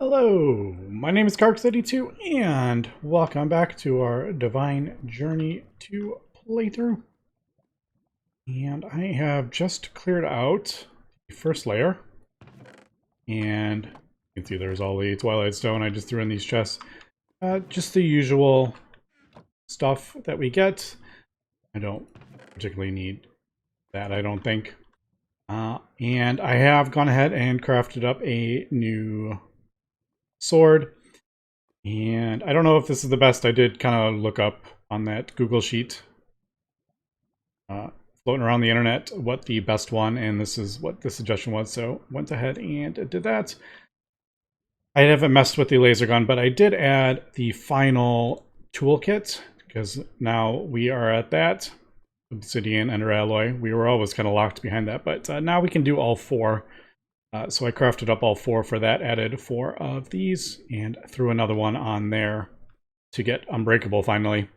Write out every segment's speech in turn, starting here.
Hello, my name is Carx82 and welcome back to our Divine Journey 2 playthrough. And I have just cleared out the first layer. And you can see there's all the Twilight Stone I just threw in these chests. Just the usual stuff that we get. I don't particularly need that, I don't think. And I have gone ahead and crafted up a new sword. And I don't know if this is the best. I did kind of look up on that Google sheet floating around the internet what the best one, and this is what the suggestion was, so went ahead and did that. I haven't messed with the laser gun, but I did add the final toolkit because now we are at that obsidian ender alloy. We were always kind of locked behind that, but now we can do all four. So I crafted up all four for that, added 4 of these, and threw another one on there to get Unbreakable finally.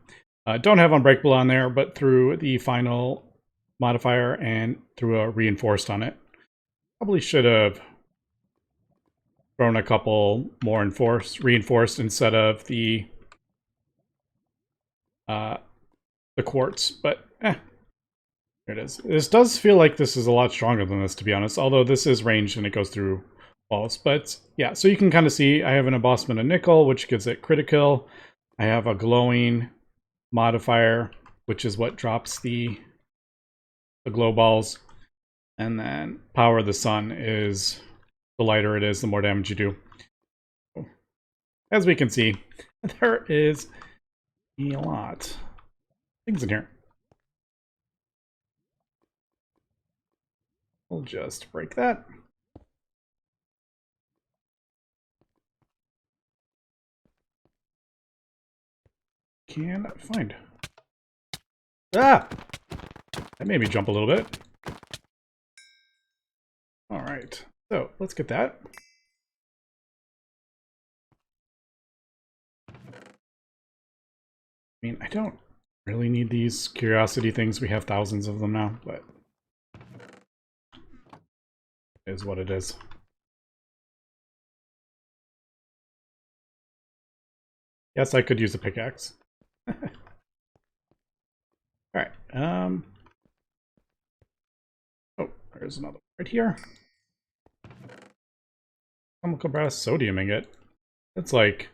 Don't have Unbreakable on there, but threw the final modifier and threw a Reinforced on it. Probably should have thrown a couple more Reinforced instead of the Quartz, but there it is. This does feel like this is a lot stronger than this, to be honest, although this is ranged and it goes through walls. But yeah, so you can kind of see I have an embossment of nickel, which gives it critical. I have a glowing modifier, which is what drops the glow balls. And then power of the sun is the lighter it is, the more damage you do. As we can see, there is a lot of things in here. We'll just break that. Can find. Ah! That made me jump a little bit. Alright, so let's get that. I mean, I don't really need these curiosity things. We have thousands of them now, but it is what it is. Yes, I could use a pickaxe. Alright, oh, there's another right here. Chemical brass sodium ingot. That's like,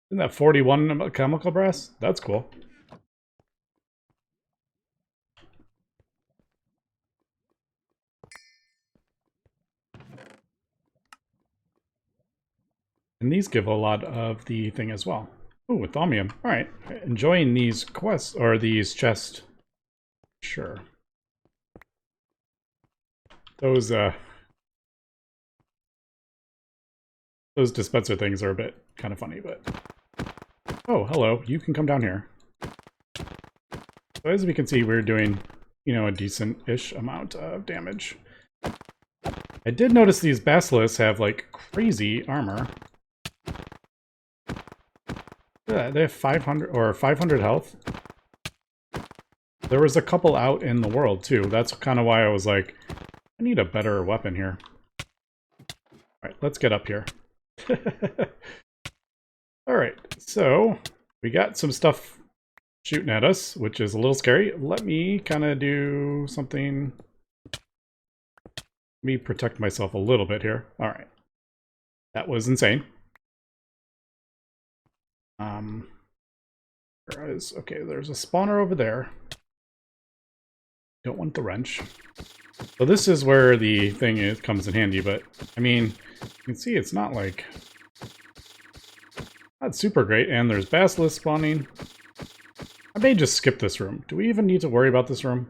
isn't that 41 chemical brass? That's cool. And these give a lot of the thing as well. Ooh, with thaumium. Alright, enjoying these quests, or these chests. Sure. Those dispenser things are a bit kind of funny, but... Oh, hello, you can come down here. So as we can see, we're doing, you know, a decent-ish amount of damage. I did notice these basilisks have, like, crazy armor. Yeah, they have 500 health. There was a couple out in the world, too. That's kind of why I was like, I need a better weapon here. Alright, let's get up here. Alright, so we got some stuff shooting at us, which is a little scary. Let me kind of do something. Let me protect myself a little bit here. Alright. That was insane. Okay, there's a spawner over there. Don't want the wrench. So this is where the thing comes in handy, but I mean, you can see it's not like not super great, and there's basilisk spawning. I may just skip this room. Do we even need to worry about this room?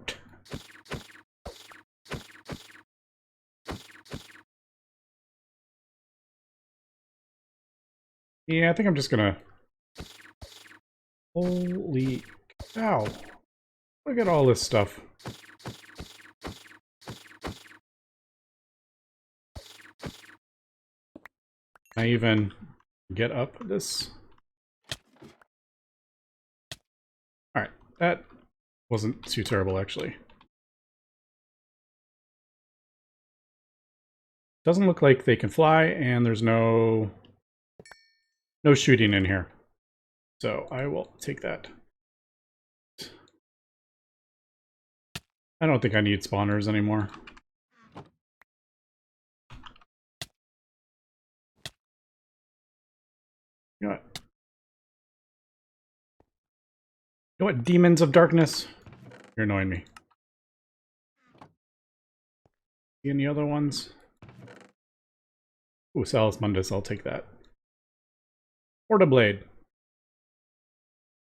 Yeah, I think I'm just gonna... Holy cow. Look at all this stuff. I even get up this. Alright, that wasn't too terrible actually. Doesn't look like they can fly, and there's no no shooting in here. So I will take that. I don't think I need spawners anymore. You know what? You know what, demons of darkness? You're annoying me. Any other ones? Ooh, Salus Mundus, I'll take that. Porta Blade.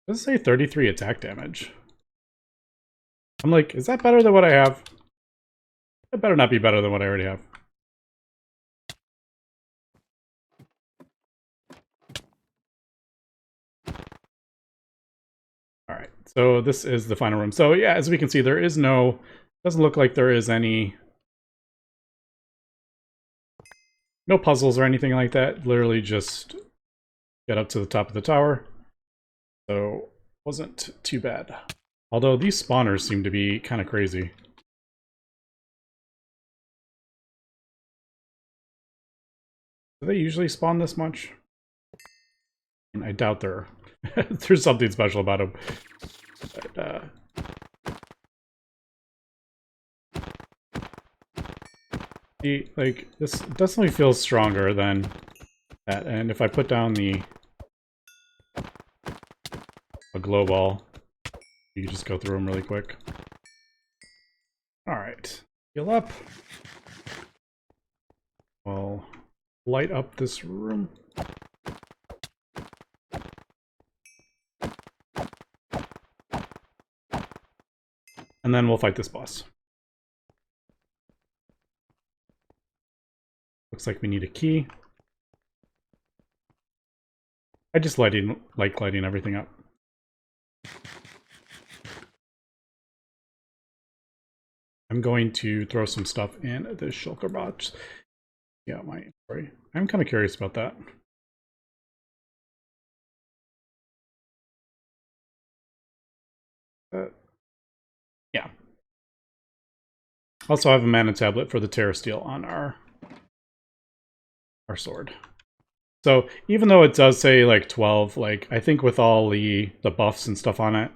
Does it say 33 attack damage? I'm like, is that better than what I have? It better not be better than what I already have. Alright, so this is the final room. So yeah, as we can see, there is no... Doesn't look like there is any... No puzzles or anything like that. Literally just get up to the top of the tower. So, wasn't too bad. Although these spawners seem to be kind of crazy. Do they usually spawn this much? And I doubt there's something special about them. But, like, this definitely feels stronger than that. And if I put down a glow ball, you can just go through them really quick. Alright. Heal up. We'll light up this room. And then we'll fight this boss. Looks like we need a key. I just like lighting everything up. I'm going to throw some stuff in the shulker box. Yeah, my inventory. I'm kind of curious about that. Yeah. Also, I have a mana tablet for the Terra Steel on our sword. So even though it does say like 12, like I think with all the buffs and stuff on it,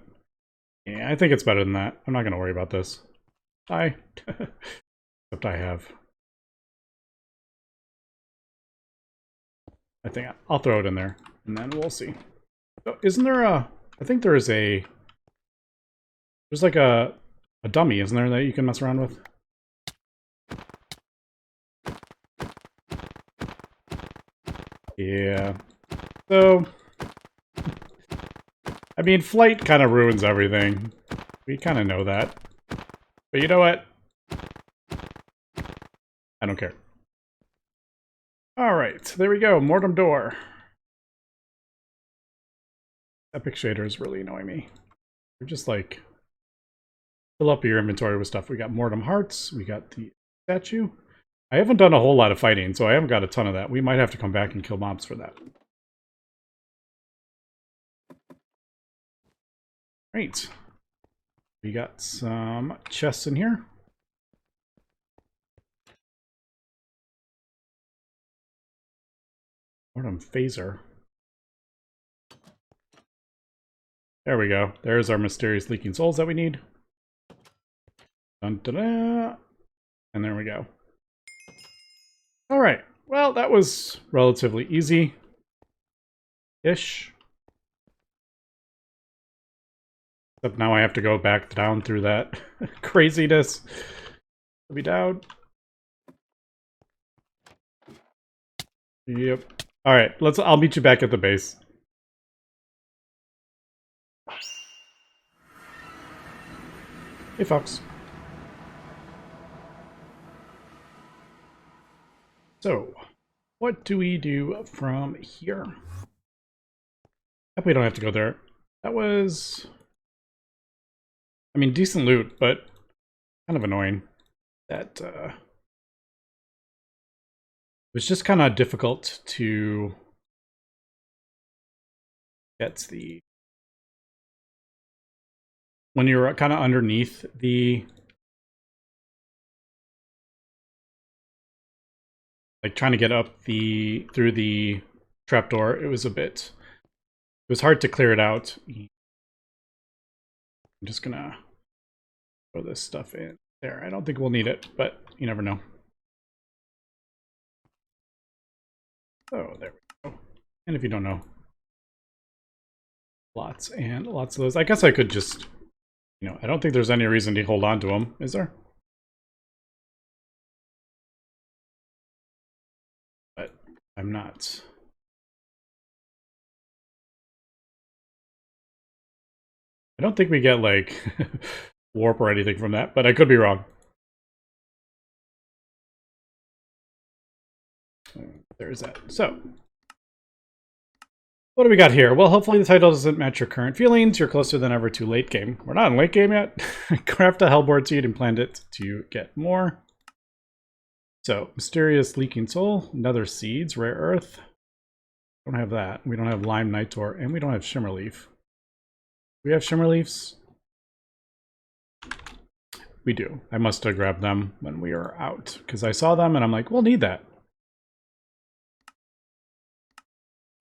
yeah, I think it's better than that. I'm not going to worry about this. Except I have. I think I'll throw it in there, and then we'll see. Oh, isn't there a... I think there's a... There's like a dummy, isn't there, that you can mess around with? Yeah. So... I mean, flight kind of ruins everything. We kind of know that. But you know what? I don't care. Alright, there we go. Mortem Door. Epic shaders really annoy me. They're just like... Fill up your inventory with stuff. We got Mortem Hearts. We got the statue. I haven't done a whole lot of fighting, so I haven't got a ton of that. We might have to come back and kill mobs for that. Great. We got some chests in here. Mortem Phaser. There we go. There's our mysterious leaking souls that we need. Dun, dun, dun. And there we go. Alright. Well, that was relatively easy. Ish. Except now I have to go back down through that craziness. I'll be down. Yep. Alright, I'll meet you back at the base. Hey, Fox. So, what do we do from here? Hope we don't have to go there. That was... I mean, decent loot, but kind of annoying. That was just kind of difficult to get the... When you're kind of underneath the... Like trying to get up through the trapdoor, it was hard to clear it out. I'm just gonna throw this stuff in there. I don't think we'll need it, but you never know. Oh, there we go. And if you don't know, lots and lots of those. I guess I could just, I don't think there's any reason to hold on to them, is there? But I'm not. I don't think we get, like, warp or anything from that, but I could be wrong. There's that. So, what do we got here? Well, hopefully the title doesn't match your current feelings. You're closer than ever to late game. We're not in late game yet. Craft a hellboard seed and plant it to get more. So, mysterious leaking soul, nether seeds, rare earth. Don't have that. We don't have lime nitor, and we don't have shimmer leaf. Do we have shimmer leaves? We do. I must have grabbed them when we were out because I saw them and I'm like, we'll need that.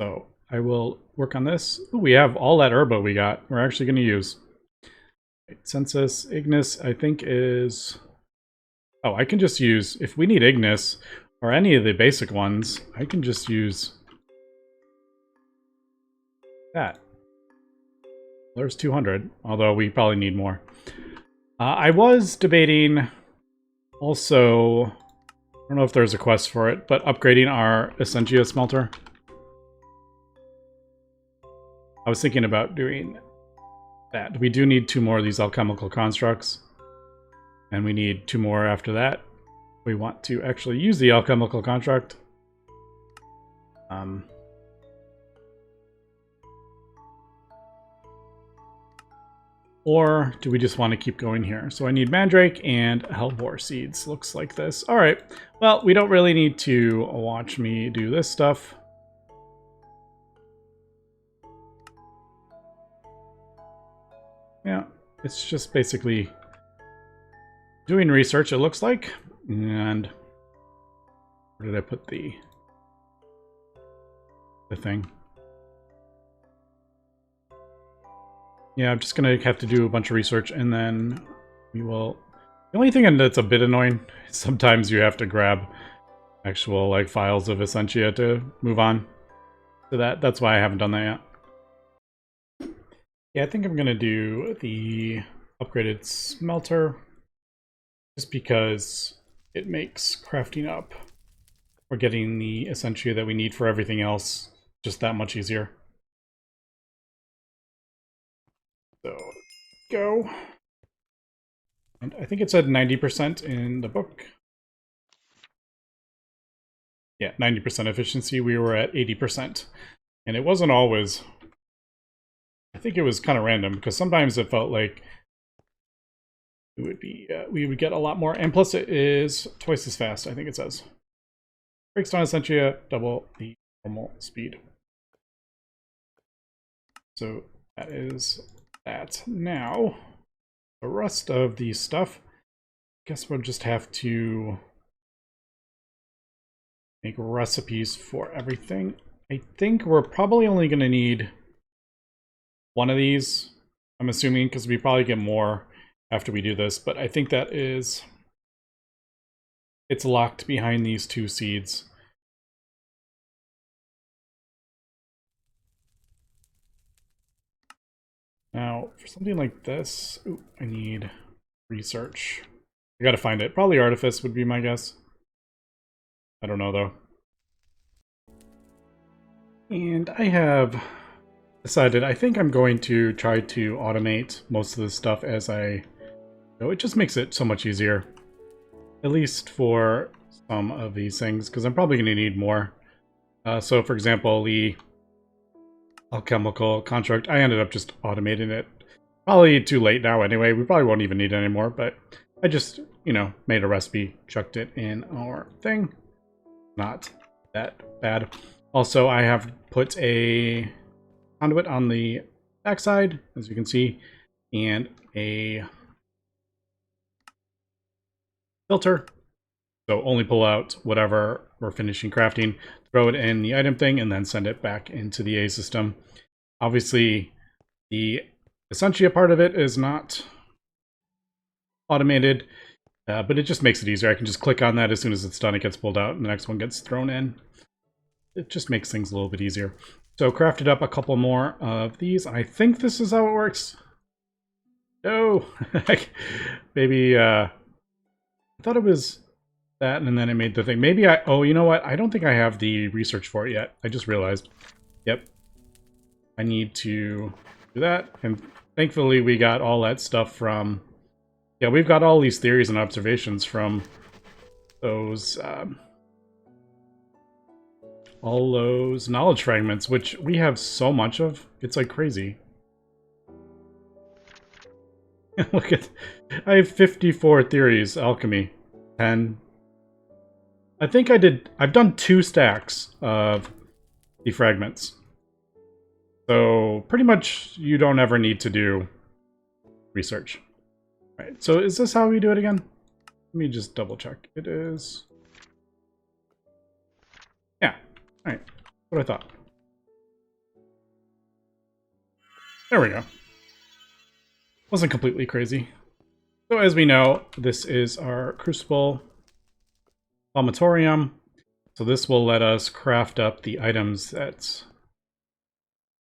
So I will work on this. Ooh, we have all that herba we got. We're actually going to use. Census, Ignis, I think is... Oh, I can just use... If we need Ignis or any of the basic ones, I can just use that. There's 200, although we probably need more. I was debating also, I don't know if there's a quest for it, but upgrading our Essentia Smelter. I was thinking about doing that. We do need 2 more of these alchemical constructs, and we need 2 more after that. We want to actually use the alchemical construct. Or do we just want to keep going here? So I need Mandrake and Hellbore seeds. Looks like this. All right. Well, we don't really need to watch me do this stuff. Yeah, it's just basically doing research, it looks like. And where did I put the thing? Yeah, I'm just going to have to do a bunch of research, and then we will... The only thing that's a bit annoying, sometimes you have to grab actual, like, files of Essentia to move on to that. That's why I haven't done that yet. Yeah, I think I'm going to do the upgraded Smelter, just because it makes crafting up or getting the Essentia that we need for everything else just that much easier. So, go. And I think it said 90% in the book. Yeah, 90% efficiency. We were at 80%. And it wasn't always... I think it was kind of random, because sometimes it felt like it would be, we would get a lot more. And plus it is twice as fast, I think it says. Breaks down Essentia, double the normal speed. So that is... that. Now, the rest of the stuff, I guess we'll just have to make recipes for everything. I think we're probably only going to need 1 of these, I'm assuming, because we probably get more after we do this, but I think that is... it's locked behind these 2 seeds. Now, for something like this, ooh, I need research. I gotta find it. Probably Artifice would be my guess. I don't know, though. And I have decided I think I'm going to try to automate most of this stuff as I go. It just makes it so much easier. At least for some of these things, because I'm probably going to need more. So, for example, the alchemical construct, I ended up just automating it. Probably too late now anyway. We probably won't even need it anymore, but I just, made a recipe, chucked it in our thing. Not that bad. Also, I have put a conduit on the backside, as you can see, and a filter. So only pull out whatever we're finishing crafting. throw it in the item thing, and then send it back into the A system. Obviously, the Essentia part of it is not automated, but it just makes it easier. I can just click on that as soon as it's done, it gets pulled out, and the next one gets thrown in. It just makes things a little bit easier. So crafted up a couple more of these. I think this is how it works. No! Maybe, I thought it was that, and then it made the thing. Maybe oh, you know what? I don't think I have the research for it yet. I just realized. Yep. I need to do that, and thankfully we got all that stuff from... Yeah, we've got all these theories and observations from those... all those knowledge fragments, which we have so much of. It's like crazy. Look at... I have 54 theories, alchemy. 10. I think I've done 2 stacks of the fragments. So pretty much you don't ever need to do research. Right, so is this how we do it again? Let me just double check. It is... Yeah, alright, what I thought. There we go. Wasn't completely crazy. So as we know, this is our Crucible Thaumatorium. So this will let us craft up the items that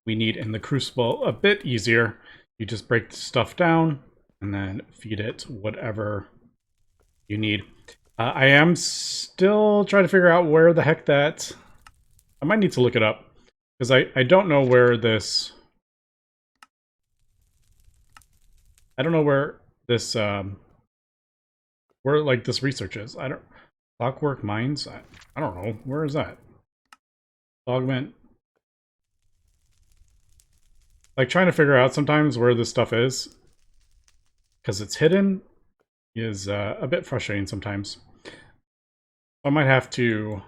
we need in the Crucible a bit easier. You just break the stuff down and then feed it whatever you need. I am still trying to figure out where the heck that... I might need to look it up, because I don't know where this... I don't know where this, where, like, this research is. I don't... Clockwork Mines? I don't know. Where is that? Augment. Like, trying to figure out sometimes where this stuff is, because it's hidden, is a bit frustrating sometimes. I might have to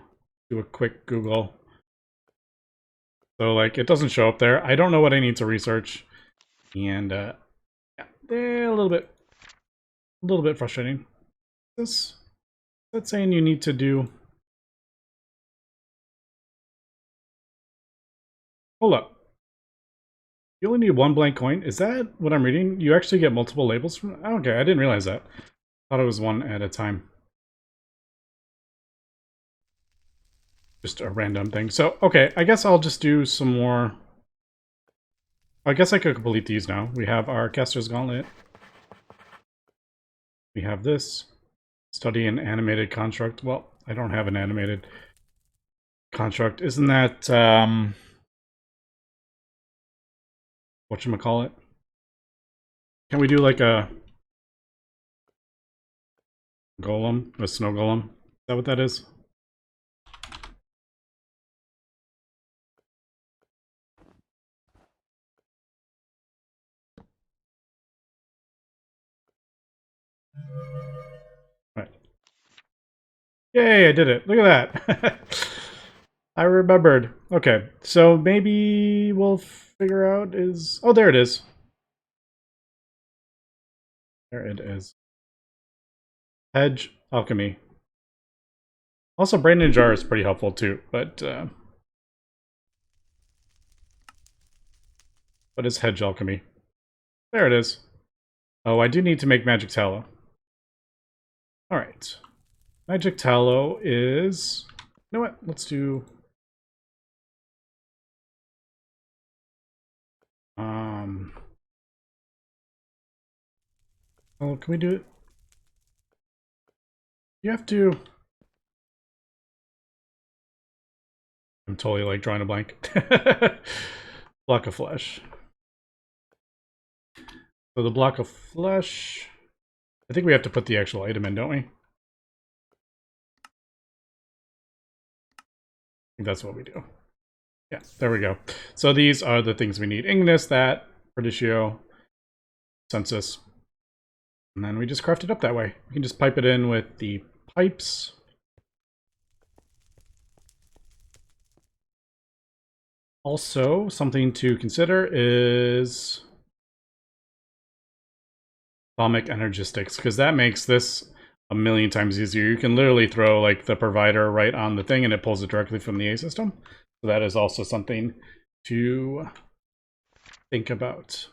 do a quick Google. So, like, it doesn't show up there. I don't know what I need to research. And, yeah, a little bit frustrating. Is that saying you need to do... Hold up. You only need 1 blank coin? Is that what I'm reading? You actually get multiple labels from... Okay, I didn't realize that. I thought it was 1 at a time. Just a random thing. So, okay, I guess I'll just do some more... I guess I could complete these now. We have our Caster's Gauntlet. We have this. Study an animated construct. Well, I don't have an animated construct. Isn't that, whatchamacallit? Can we do like a golem? A snow golem? Is that what that is? Right. Yay, I did it. Look at that. I remembered. Okay, so maybe we'll figure out is... Oh, there it is. There it is. Hedge Alchemy. Also, Brandon Jar is pretty helpful too, but what is Hedge Alchemy? There it is. Oh, I do need to make Magic Tallow. Alright. Magic Tallow is... You know what? Let's do... Oh, can we do it? You have to... I'm totally like drawing a blank. Block of flesh. So the block of flesh... I think we have to put the actual item in, don't we? I think that's what we do. Yeah, there we go. So these are the things we need. Ignis, that, Perditio, Census. And then we just craft it up that way. We can just pipe it in with the pipes. Also, something to consider is Thaumic Energistics, because that makes this a million times easier. You can literally throw like the provider right on the thing and it pulls it directly from the A system. So that is also something to think about.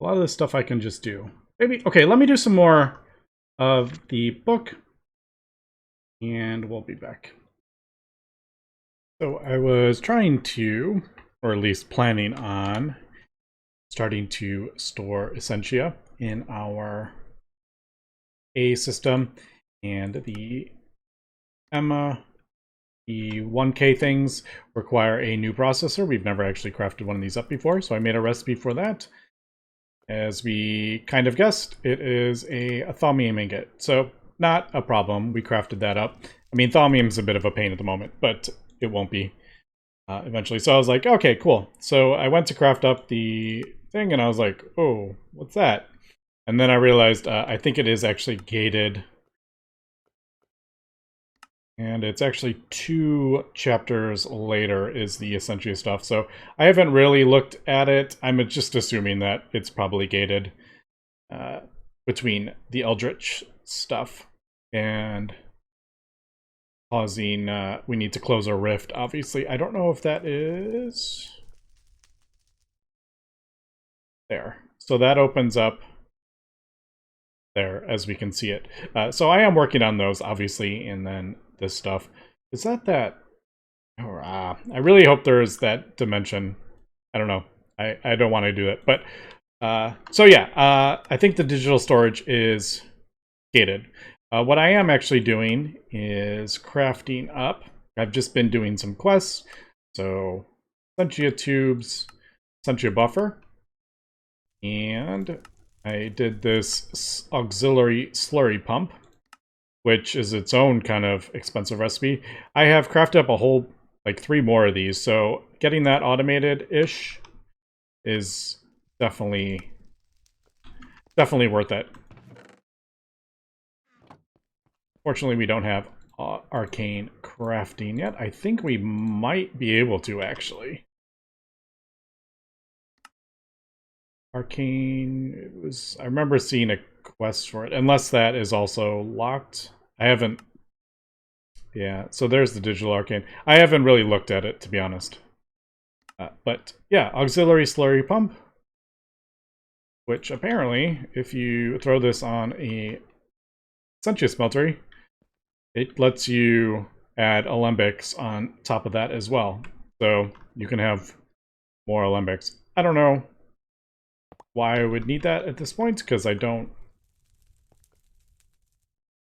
A lot of this stuff I can just do. Maybe, okay, let me do some more of the book and we'll be back. So I was trying to, or at least planning on, starting to store Essentia in our A system, and the Emma, the 1K things require a new processor. We've never actually crafted one of these up before, so I made a recipe for that. As we kind of guessed, it is a thaumium ingot, so not a problem. We crafted that up. I mean, thaumium's a bit of a pain at the moment, but it won't be eventually. So I was like, okay, cool. So I went to craft up the thing, and I was like, oh, what's that? And then I realized I think it is actually gated. And it's actually 2 chapters later is the Essentia stuff. So I haven't really looked at it. I'm just assuming that it's probably gated between the Eldritch stuff and causing we need to close a rift, obviously. I don't know if that is there. So that opens up there as we can see it. So I am working on those, obviously, and then this stuff. Is that? Oh, I really hope there is that dimension. I don't know. I don't want to do it. But so yeah, I think the digital storage is gated. What I am actually doing is crafting up. I've just been doing some quests. So Essentia tubes, Essentia buffer. And I did this auxiliary slurry pump, which is its own kind of expensive recipe. I have crafted up a whole, like 3 more of these, so getting that automated-ish is definitely worth it. Fortunately, we don't have arcane crafting yet. I think we might be able to, actually. Arcane, I remember seeing a quest for it, unless that is also locked. I haven't, yeah, so there's the digital arcane. I haven't really looked at it, to be honest. But yeah, auxiliary slurry pump, which apparently, if you throw this on a Essentia smeltery, it lets you add alembics on top of that as well. So you can have more alembics. I don't know why I would need that at this point, because I don't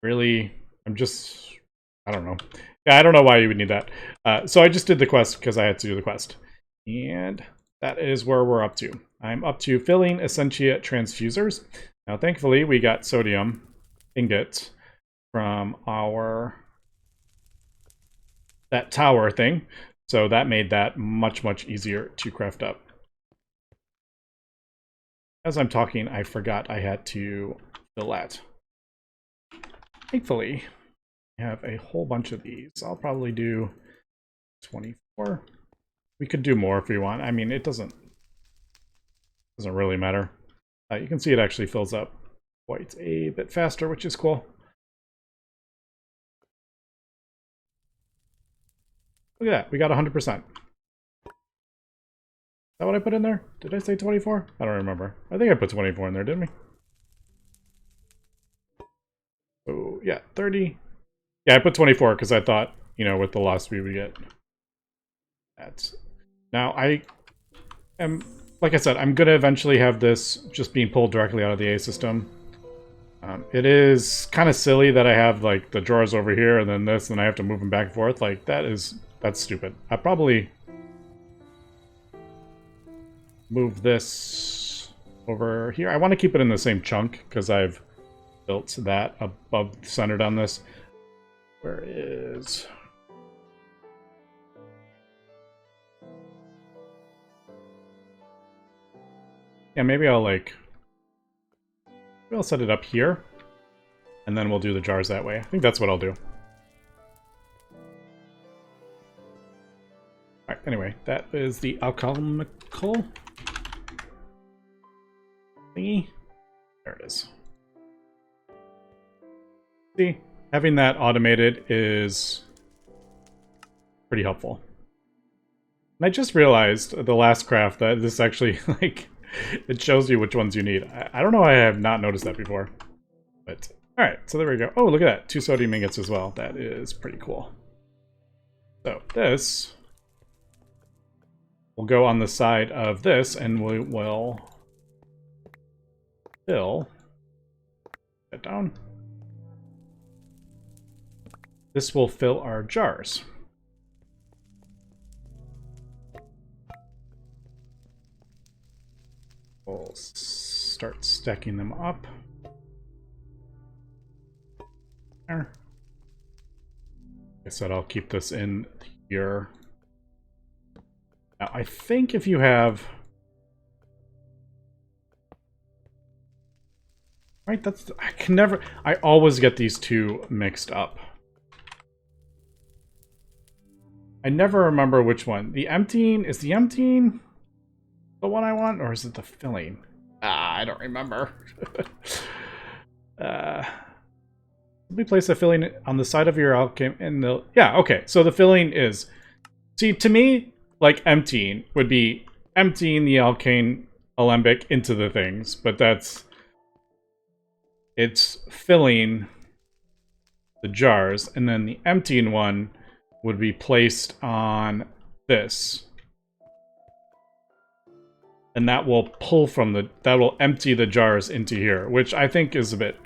really, I don't know. Yeah, I don't know why you would need that. So I just did the quest because I had to do the quest. And that is where we're up to. I'm up to filling Essentia transfusers. Now, thankfully, we got sodium ingots from that tower thing. So that made that much, much easier to craft up. As I'm talking, I forgot I had to fill that. Thankfully, I have a whole bunch of these. I'll probably do 24. We could do more if we want. I mean, it doesn't really matter. You can see it actually fills up quite a bit faster, which is cool. Look at that, we got 100%. Is that what I put in there? Did I say 24? I don't remember. I think I put 24 in there, didn't we? Oh, yeah, 30. Yeah, I put 24 because I thought, you know, with the loss we would get. That's... Now, I am, like I said, I'm going to eventually have this just being pulled directly out of the A system. It is kind of silly that I have, like, the drawers over here and then this, and I have to move them back and forth. Like, that's stupid. I probably move this over here. I want to keep it in the same chunk because I've built that above centered on this. Where is... Yeah, maybe I'll set it up here, and then we'll do the jars that way. I think that's what I'll do. Alright, anyway, that is the alchemical thingy. There it is. See, having that automated is pretty helpful. And I just realized the last craft that this actually, like, it shows you which ones you need. I don't know why I have not noticed that before. But, alright, so there we go. Oh, look at that. 2 sodium ingots as well. That is pretty cool. So, this will go on the side of this, and we will fill that down. This will fill our jars. We'll start stacking them up. There. I said I'll keep this in here. Now, I think if you have... Right, that's... I can never... I always get these two mixed up. I never remember which one. The emptying... Is the emptying the one I want, or is it the filling? I don't remember. Let me place the filling on the side of your alchemy in the... Yeah, okay. So the filling is... See, to me, like, emptying would be emptying the alkane alembic into the things, but that's... It's filling the jars, and then the emptying one would be placed on this. And that will pull from the... That will empty the jars into here, which I think is a bit...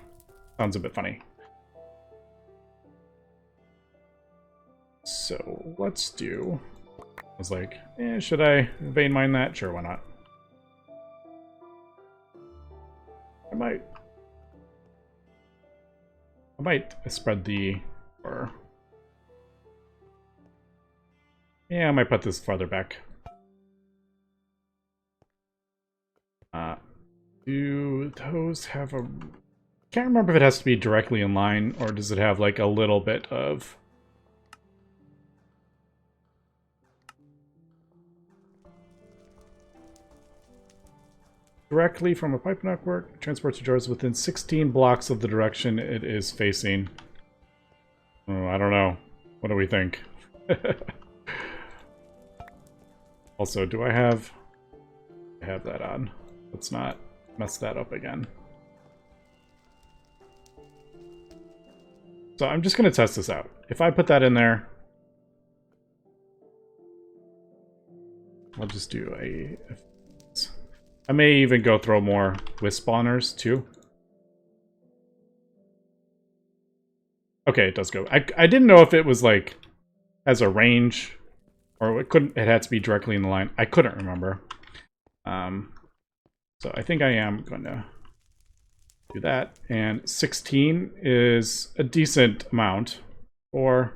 Sounds a bit funny. So, let's do... I was like, should I vein mine that? Sure, why not? I might spread the... Or... Yeah, I might put this farther back. Do those have a... Can't remember if it has to be directly in line, or does it have like a little bit of... Directly from a pipe network, transports the jars within 16 blocks of the direction it is facing. Oh, I don't know. What do we think? Also, do I have that on? Let's not mess that up again. So I'm just going to test this out. If I put that in there, I'll just do a... I may even go throw more wisp spawners too. Okay, it does go. I didn't know if it was like as a range or it couldn't. It had to be directly in the line. I couldn't remember. So I think I am going to do that. And 16 is a decent amount. 4,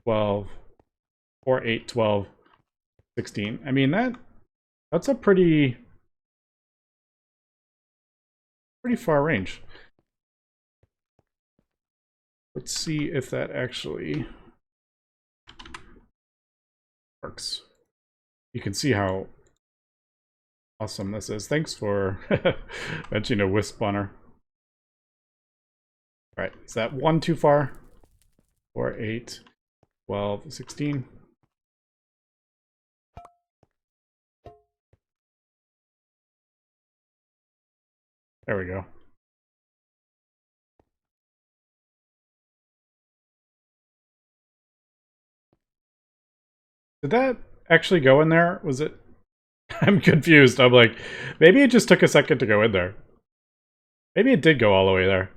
12, 4, 8, 12, 16. I mean that's a pretty far range. Let's see if that actually works. You can see how awesome this is. Thanks for mentioning a wisp spawner. Alright, is that one too far? 4, 8, 12, 16. There we go. Did that actually go in there? Was it? I'm confused. I'm like, maybe it just took a second to go in there. Maybe it did go all the way there.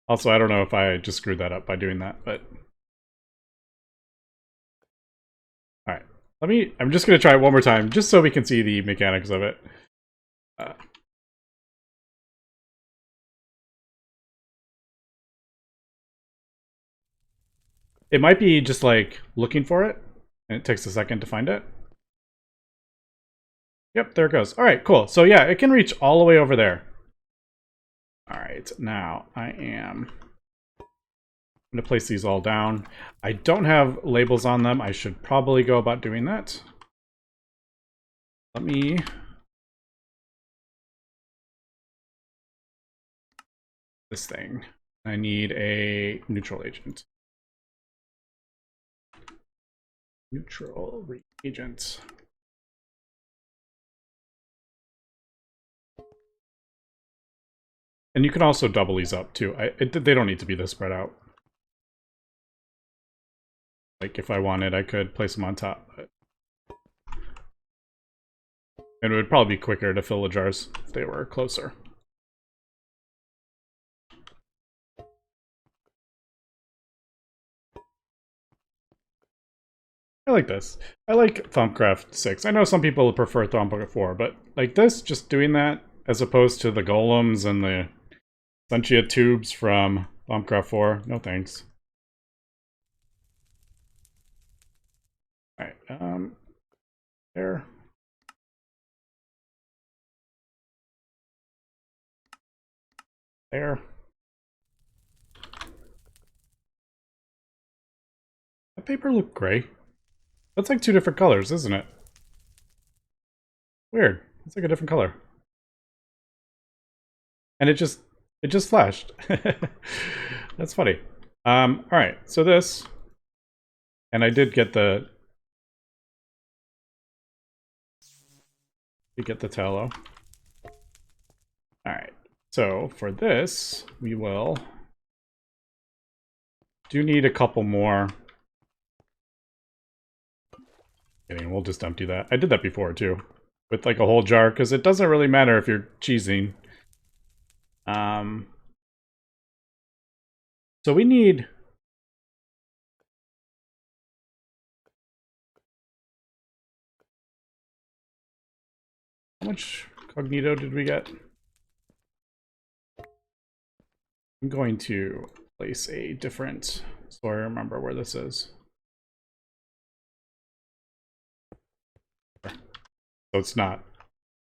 Also, I don't know if I just screwed that up by doing that, but... Alright. I'm just going to try it one more time, just so we can see the mechanics of it. It might be just like looking for it, and it takes a second to find it. Yep, there it goes. Alright, cool. So yeah, it can reach all the way over there. Alright, now I am going to place these all down. I don't have labels on them. I should probably go about doing that. Let me this thing. I need a neutral agent. Neutral reagent. And you can also double these up too. They don't need to be this spread out. Like if I wanted, I could place them on top. But it would probably be quicker to fill the jars if they were closer. I like this. I like Thaumcraft 6. I know some people prefer Thaumcraft 4, but like this, just doing that as opposed to the golems and the Essentia tubes from Thaumcraft 4, no thanks. Alright, there. There. That paper looked gray. That's like two different colors, isn't it? Weird. It's like a different color. And it just flashed. That's funny. Alright, so this. And I did get the tallow. Alright. So for this, we do need a couple more. Kidding, we'll just empty that. I did that before too, with like a whole jar, because it doesn't really matter if you're cheesing. So we need how much cognito did we get? I'm going to place a different, so I remember where this is. So it's not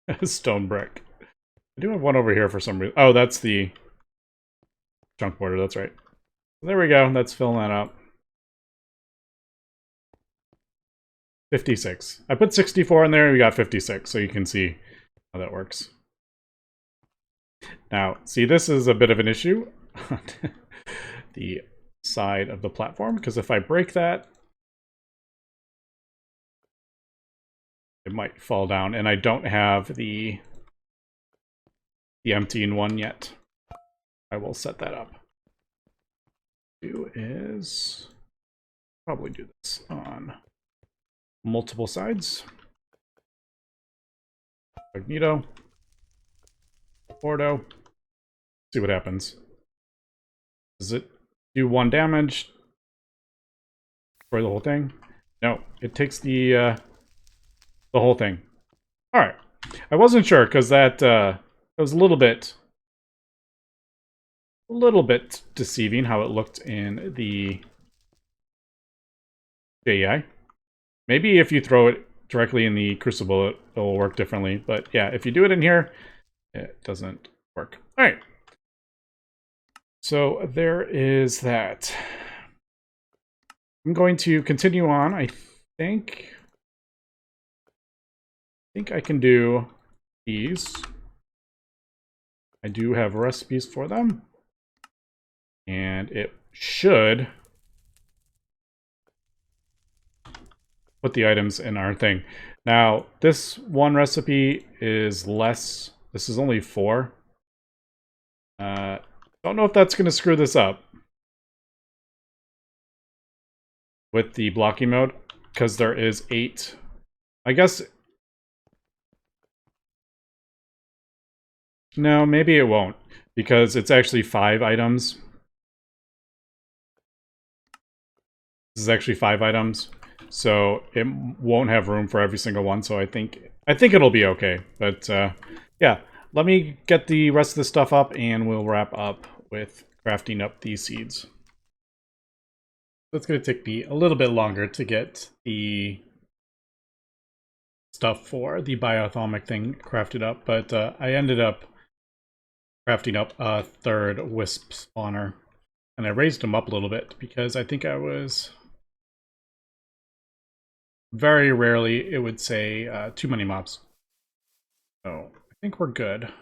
a stone brick. I do have one over here for some reason. Oh, that's the chunk border, that's right. There we go, that's filling that up. 56. I put 64 in there, we got 56, so you can see how that works. Now, see, this is a bit of an issue on the side of the platform, because if I break that, it might fall down, and I don't have the emptying one yet. I will set that up. Do is probably do this on multiple sides. Magneto. Ordo. See what happens. Does it do 1 damage for the whole thing? No, it takes the whole thing. All right, I wasn't sure because that was a little bit deceiving how it looked in the JEI. Maybe if you throw it directly in the Crucible, it'll work differently. But yeah, if you do it in here, it doesn't work. All right. So there is that. I'm going to continue on. I think I can do these. I do have recipes for them. And it should put the items in our thing. Now, this one recipe is less. This is only 4. Don't know if that's going to screw this up with the blocking mode, because there is 8. I guess. No, maybe it won't, because it's actually 5 items. This is actually 5 items, so it won't have room for every single one. So I think it'll be okay. But yeah, let me get the rest of the stuff up, and we'll wrap up with crafting up these seeds. It's going to take me a little bit longer to get the stuff for the biothalmic thing crafted up, but I ended up crafting up a 3rd wisp spawner, and I raised them up a little bit because I think I was very rarely it would say too many mobs. So I think we're good.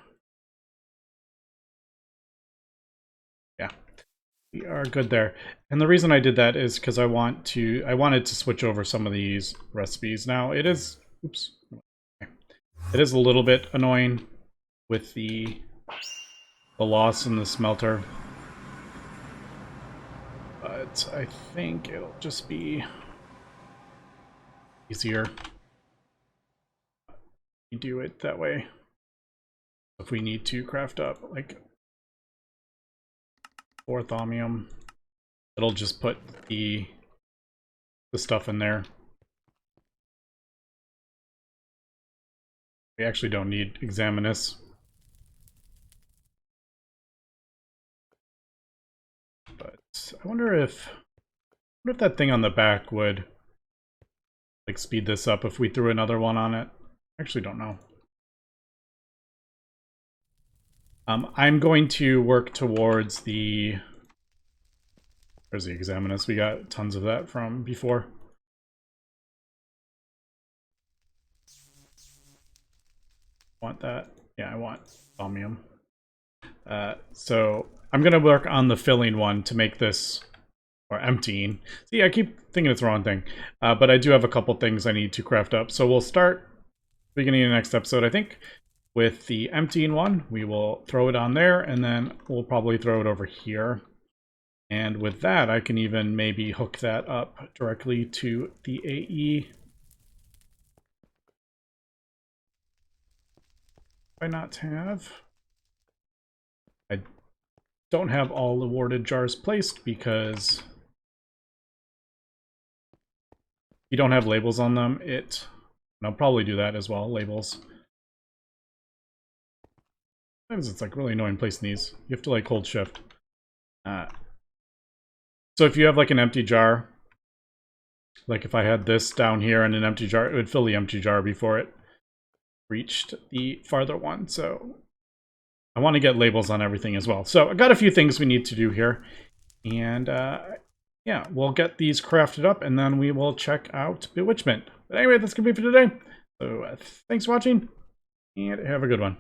We are good there. And the reason I did that is because I wanted to switch over some of these recipes. Now it is, oops, it is a little bit annoying with the loss in the smelter. But I think it'll just be easier. We do it that way. If we need to craft up like 4 thaumium, it'll just put the stuff in there. We actually don't need Examinus. But I wonder if that thing on the back would like speed this up if we threw another one on it. I actually don't know. I'm going to work towards the... There's the Examinus. We got tons of that from before. Want that? Yeah, I want thaumium. So I'm going to work on the filling one to make this, or emptying. See, I keep thinking it's the wrong thing. But I do have a couple things I need to craft up. So we'll start beginning of the next episode, I think. With the emptying one, we will throw it on there, and then we'll probably throw it over here. And with that, I can even maybe hook that up directly to the AE. Why not have? I don't have all the warded jars placed because you don't have labels on them. And I'll probably do that as well, labels. Sometimes it's like really annoying placing these. You have to like hold shift. So if you have like an empty jar, like if I had this down here and an empty jar, it would fill the empty jar before it reached the farther one. So I want to get labels on everything as well. So I got a few things we need to do here. And yeah, we'll get these crafted up and then we will check out Bewitchment. But anyway, that's going to be for today. So thanks for watching and have a good one.